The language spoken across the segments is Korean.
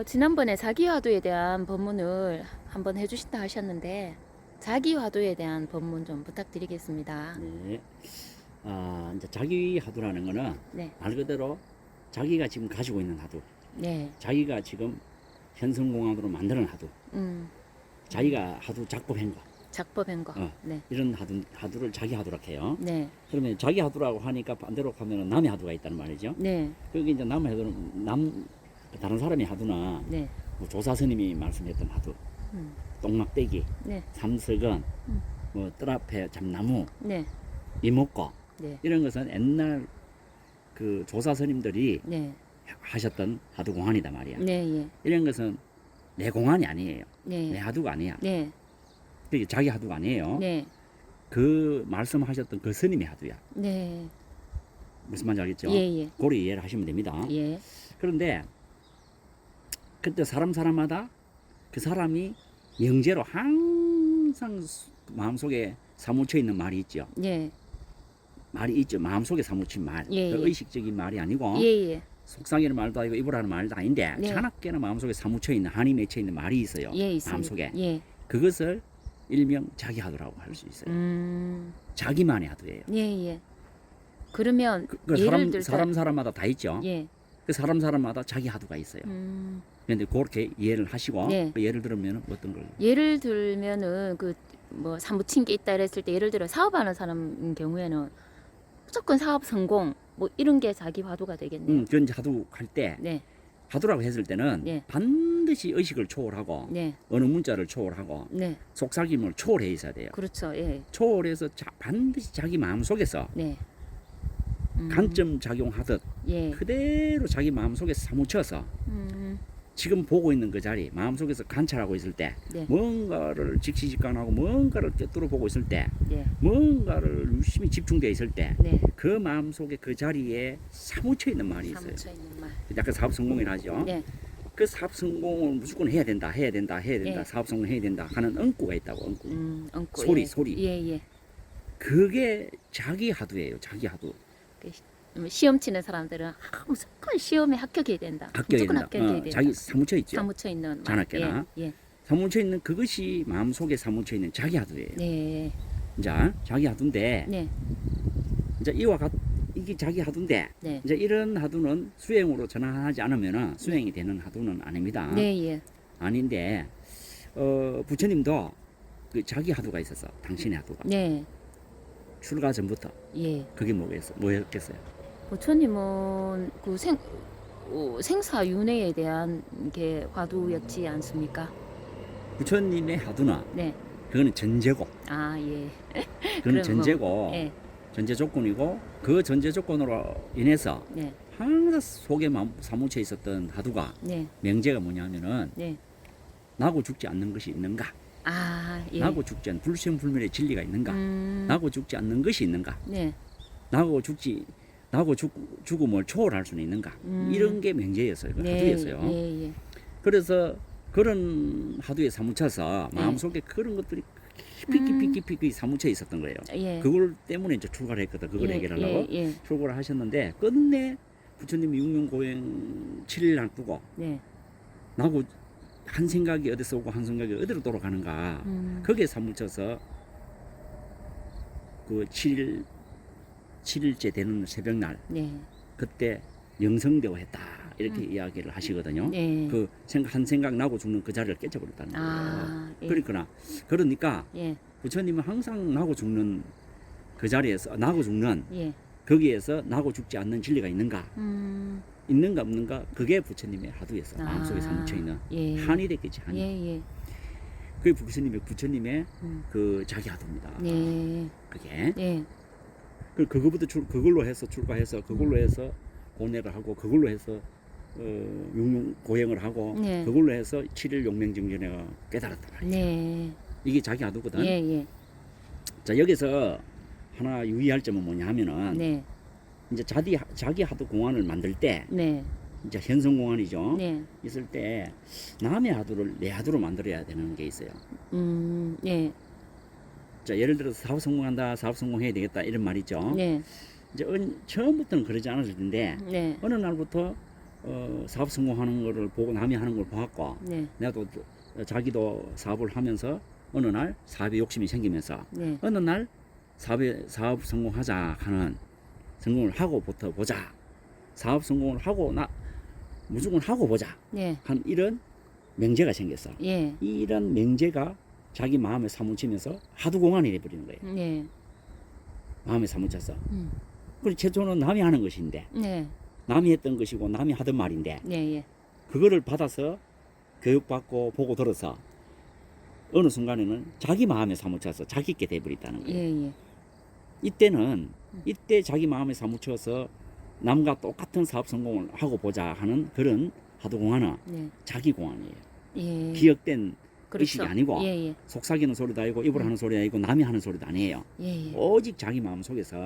지난번에 자기화두에 대한 법문을 한번 해주신다 하셨는데 자기화두에 대한 법문 좀 부탁드리겠습니다. 네. 이제 자기 하두라는 거는 네, 말 그대로 자기가 지금 가지고 있는 하두, 네, 자기가 지금 현성공학으로 만드는 하두, 자기가 하두 작법한 거, 작법한 거. 네. 이런 하두를 자기 하두라고 해요. 네, 그러면 자기 하두라고 하니까 반대로 하면 남의 하두가 있다는 말이죠. 네, 그게 이제 남의 하두는 다른 사람의 하두나 네, 뭐 조사 스님이 말씀했던 하두, 똥막대기, 네, 삼석은, 뭐 뜰앞에 잠나무, 네, 이목고 네, 이런 것은 옛날 그 조사 스님들이 네, 하셨던 하두 공안이다 말이야. 네, 예, 이런 것은 내 공안이 아니에요. 내 네, 하두가 아니야. 네, 그게 자기 하두가 아니에요. 네, 그 말씀하셨던 그 스님의 하두야. 네, 무슨 말인지 알겠죠? 예, 예, 고려 이해를 하시면 됩니다. 예, 그런데 그때 사람마다 그 사람이 영재로 항상 마음속에 사무쳐 있는 말이 있죠. 예, 말이 있죠. 마음속에 사무친 말. 예, 그 예. 의식적인 말이 아니고 예, 예, 속삭이는 말도 아니고 입으라는 말도 아닌데 네. 자나깨나 마음속에 사무쳐 있는 한이 맺혀 있는 말이 있어요. 예, 있습니다. 마음속에. 예, 그것을 일명 자기 하두라고 할 수 있어요. 자기만의 하두예요. 예, 예. 그러면 그 예를 들자, 사람마다 다 있죠. 예, 그 사람마다 자기 하두가 있어요. 그런데 그렇게 이해를 하시고 네. 그 예를 들면 어떤 걸? 예를 들면은 그 뭐 사무친 게 있다 이랬을 때 예를 들어 사업하는 사람 경우에는 무조건 사업 성공 뭐 이런 게 자기 화두가 되겠네요. 그런 하두 할 때 네, 하두라고 했을 때는 네. 반드시 의식을 초월하고 네, 어느 문자를 초월하고 네, 속삭임을 초월해 있어야 돼요. 그렇죠. 예, 초월해서 반드시 자기 마음속에서 네, 간점 작용하듯 예, 그대로 자기 마음속에 사무쳐서 지금 보고 있는 그 자리 마음속에서 관찰하고 있을 때 네, 뭔가를 직시직간하고 뭔가를 꿰뚫어 보고 있을 때 네, 뭔가를 유심히 집중되어 있을 때 네. 그 마음속에 그 자리에 사무쳐 있는 말이 있어요. 사무쳐 있는 말. 약간 사업 성공이라 하죠. 네, 그 사업 성공을 무조건 해야 된다 예. 사업 성공해야 된다 하는 응구가 있다고. 응구. 얹고, 소리, 예. 소리. 예, 예. 그게 자기 하두예요. 자기 하두. 시험 치는 사람들은 무조건 시험에 합격해야 된다. 합격해야 무조건 된다. 합격해야 된다. 자기 사무쳐 있죠. 사무쳐 있는 말. 자나깨나. 예, 예. 사무쳐 있는 그것이 마음속에 사무쳐 있는 자기 하두예요. 네, 자, 자기 하두인데 네, 이제 이게 자기 하두인데 네, 이제 이런 하두는 수행으로 전환하지 않으면 수행이 되는 하두는 아닙니다. 네, 예. 아닌데 부처님도 그 자기 하두가 있어서 당신의 하두가 네, 출가 전부터 예. 그게 뭐였겠어요? 부처님은 그 생사윤회에 대한 게 화두였지 않습니까? 부처님의 하두는 네. 그거는 전제고 아, 예. 그건 그럼 전제고 예. 전제 조건이고 그 전제 조건으로 인해서 네. 항상 속에 사무쳐 있었던 하두가 네. 명제가 뭐냐면은 네. 나고 죽지 않는 것이 있는가? 아, 예. 나고 죽지 않는 불생불멸의 진리가 있는가? 나고 죽지 않는 것이 있는가? 네. 나고 죽음을 초월할 수는 있는가? 이런 게 명제였어요. 그 네. 하두였어요. 예, 예. 그래서 그런 하두에 사무쳐서 네. 마음속에 그런 것들이 깊이 사무쳐 있었던 거예요. 예. 그걸 때문에 이제 출가를 했거든. 그걸 예, 해결하려고 예, 예. 출가를 하셨는데 끝내 부처님이 육륜고행 7일 날 두고 네. 나고 한 생각이 어디서 오고 한 생각이 어디로 돌아가는가 거기에 사무쳐서 그 7일째 되는 새벽날 네. 그때 영성되어 했다 이렇게 이야기를 하시거든요. 네. 그 한 생각 나고 죽는 그 자리를 깨쳐버렸다는 거예요. 아, 예. 그러니까 예. 부처님은 항상 나고 죽는 그 자리에서 나고 죽는 예. 거기에서 나고 죽지 않는 진리가 있는가 있는가 없는가 그게 부처님의 하두에서 아, 마음속에 사무쳐 있는 예. 한이 됐겠지. 한이. 예, 예. 그게 부처님의 그 자기 하두입니다. 네. 그게 네. 그거부터 그걸로 해서 출가해서 그걸로 해서 고뇌를 하고 그걸로 해서 육륜 고행을 하고 네. 그걸로 해서 7일 용맹정전에 깨달았단 말이에요. 네. 이게 자기 하두거든. 예, 예. 자 여기서 하나 유의할 점은 뭐냐 하면은 네. 이제 자기 하두 공안을 만들 때 네. 이제 현성 공안이죠. 네. 있을 때 남의 하두를 내 하두로 만들어야 되는 게 있어요. 예. 자 예를 들어서 사업 성공한다, 사업 성공해야 되겠다 이런 말이죠. 네. 이제 처음부터는 그러지 않았을 텐데 네. 어느 날부터 사업 성공하는 거를 보고 남이 하는 걸 봐갖고 네. 나도 자기도 사업을 하면서 어느 날 사업에 욕심이 생기면서 네. 어느 날 사업 성공하자 하는 성공을 하고부터 보자. 사업 성공을 하고 무조건 하고 보자. 네. 한 이런 명제가 생겼어. 예. 이런 명제가 자기 마음에 사무치면서 하도 공안이 돼버리는 거예요. 네. 마음에 사무쳐서. 그리고 최초는 남이 하는 것인데 네. 남이 했던 것이고 남이 하던 말인데 네. 예. 그거를 받아서 교육받고 보고 들어서 어느 순간에는 자기 마음에 사무쳐서 자기께 돼버린다는 거예요. 예. 예. 이때 자기 마음에 사무쳐서 남과 똑같은 사업 성공을 하고 보자 하는 그런 하도공안은 네. 자기 공안이에요. 예. 기억된 그렇죠. 의식이 아니고 예. 예. 속삭이는 소리도 아니고 입으로 하는 소리도 아니고 남이 하는 소리도 아니에요. 예. 예. 오직 자기 마음 속에서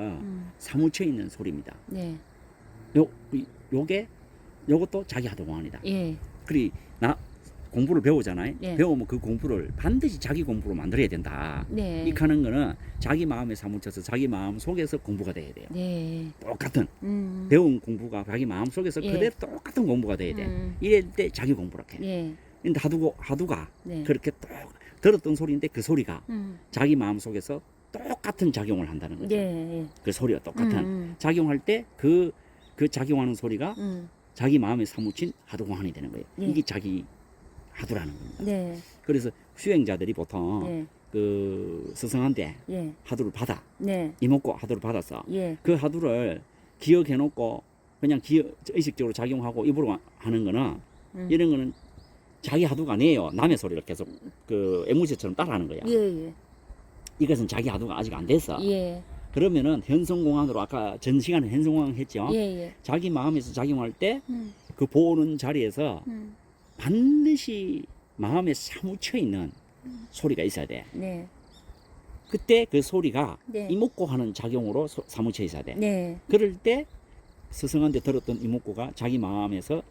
사무쳐 있는 소리입니다. 네. 요것도 자기 하도공안이다. 예. 그리 공부를 배우잖아요. 예. 배우면 그 공부를 반드시 자기 공부로 만들어야 된다. 네. 이 하는 거는 자기 마음에 사무쳐서 자기 마음 속에서 공부가 돼야 돼요. 네. 똑같은 배운 공부가 자기 마음 속에서 예. 그대로 똑같은 공부가 돼야 돼. 이럴 때 자기 공부라 해. 예. 근데 하두가 네. 그렇게 들었던 소리인데 그 소리가 자기 마음 속에서 똑같은 작용을 한다는 거죠. 네. 그 소리가 똑같은 작용할 때 그 작용하는 소리가 자기 마음에 사무친 하두공안이 되는 거예요. 예. 이게 자기 하두라는 겁니다. 네. 그래서 수행자들이 보통 네. 그 스승한테 예. 하두를 받아 네. 이목구 하두를 받았어. 예. 그 하두를 기억해놓고 그냥 의식적으로 작용하고 입으로 하는 거는 이런 거는 자기 하두가 아니에요. 남의 소리를 계속 그 애무새처럼 따라하는 거야. 예. 이것은 자기 하두가 아직 안 됐어. 예. 그러면은 현성공안으로 아까 전 시간에 현성공안 했죠. 예. 자기 마음에서 작용할 때 그 보는 자리에서 반드시 마음에 사무쳐 있는 소리가 있어야 돼. 네. 그때 그 소리가 네. 이목구 하는 작용으로 사무쳐 있어야 돼. 네. 그럴 때 스승한테 들었던 이목구가 자기 마음에서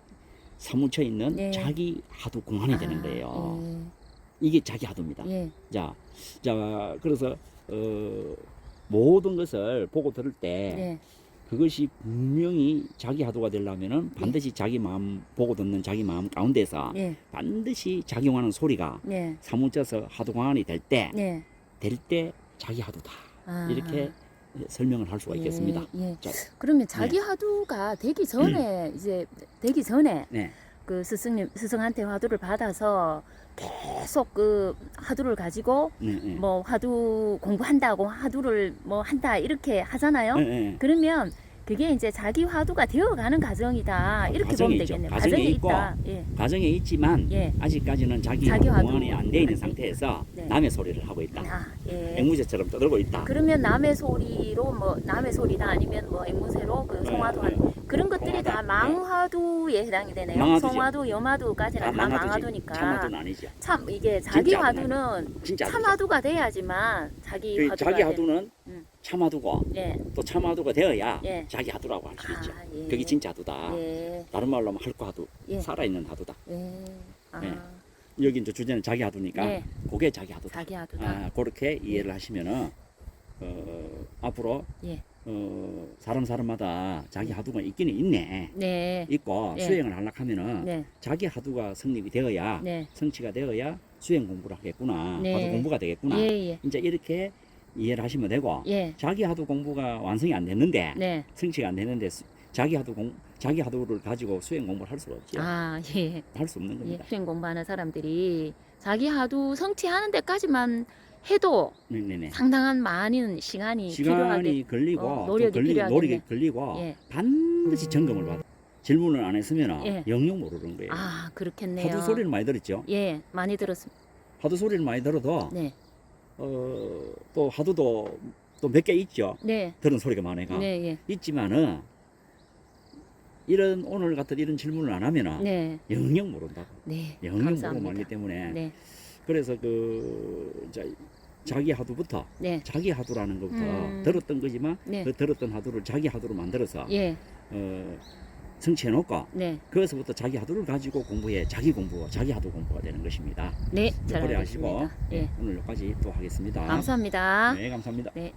사무쳐 있는 네. 자기 하두 공안이 되는 거예요. 이게 자기 하두입니다. 예. 자, 그래서 모든 것을 보고 들을 때 네. 그것이 분명히 자기 하두가 되려면은 반드시 자기 마음 보고 듣는 자기 마음 가운데서 예. 반드시 작용하는 소리가 네. 사무쳐서 하두 공안이 될 때 네. 자기 하두다. 아. 이렇게 설명을 할 수가 있겠습니다. 예. 자, 그러면 자기 하두가 되기 전에 이제 되기 전에 네. 그 스승한테 화두를 받아서 계속 그 화두를 가지고 네. 뭐 화두 공부한다고 화두를 뭐 한다 이렇게 하잖아요. 네. 그러면 그게 이제 자기 화두가 되어가는 과정이다 이렇게 과정이 보면 있죠. 되겠네요. 과정이 있고, 있다. 예. 과정에 있지만 예. 아직까지는 자기 자기 공안이 화두. 안 돼 있는 상태에서 네. 남의 소리를 하고 있다. 아, 예. 앵무새처럼 떠들고 있다. 그러면 남의 소리로 뭐 남의 소리다 아니면 뭐 앵무새로 그 송화도 하는 그런 것들이 다 망화두에 해당이 되네요. 망화두죠. 송화두, 염화두까지는 다 망화두니까. 참화두는 아니죠. 참 이게 자기 진짜 화두는 진짜 참화두가 돼야지만 자기 화두가 자기 하두는 음. 참화두고 예. 또 참화두가 되어야 예. 자기 하두라고 할 수 있죠. 아, 예. 그게 진짜 하두다. 예. 다른 말로 하면 할거 하두, 예. 살아있는 하두다. 예. 아. 예. 여기 이제 주제는 자기 하두니까 예. 그게 자기 하두다. 자기 하두다. 아, 그렇게 이해를 하시면은 앞으로 예. 사람마다 자기 하두가 있기는 있네. 네. 있고 예. 수행을 하려고 하면은 네. 자기 하두가 성립이 되어야 네. 성취가 되어야 수행 공부를 하겠구나. 네. 하두 공부가 되겠구나. 예. 이제 이렇게 이해를 하시면 되고 예. 자기 하두 공부가 완성이 안 됐는데 네. 성취가 안 됐는데 자기 하두를 가지고 수행 공부를 할 수가 없죠. 아, 예. 할 수 없는 예. 겁니다. 수행 공부하는 사람들이 자기 하두 성취하는 데까지만 해도 네네. 상당한 많은 시간이 필요하게 시간이 걸리고 노력이 또 필요하겠네. 걸리고 예. 반드시 점검을 받아. 질문을 안 했으면 예. 영영 모르는 거예요. 아, 그렇겠네요. 하두 소리를 많이 들었죠. 예, 많이 들었습니다. 하두 소리를 많이 들어도 네. 또 하두도 또 몇 개 있죠. 네. 들은 소리가 많아가 네, 예. 있지만은 오늘 같은 이런 질문을 안 하면은 네. 영영 모른다고. 네. 영영 모르고 감사합니다. 말기 때문에 네. 그래서 자기 하두부터 네. 자기 하두라는 것부터 들었던 거지만 네. 그 들었던 하두를 자기 하두로 만들어서 예. 성취해놓고 네. 거기서부터 자기 하두를 가지고 공부해 자기 하두 공부가 되는 것입니다. 네. 잘 그래 하시고 알겠습니다. 예. 오늘 여기까지 또 하겠습니다. 감사합니다. 네, 감사합니다. 네.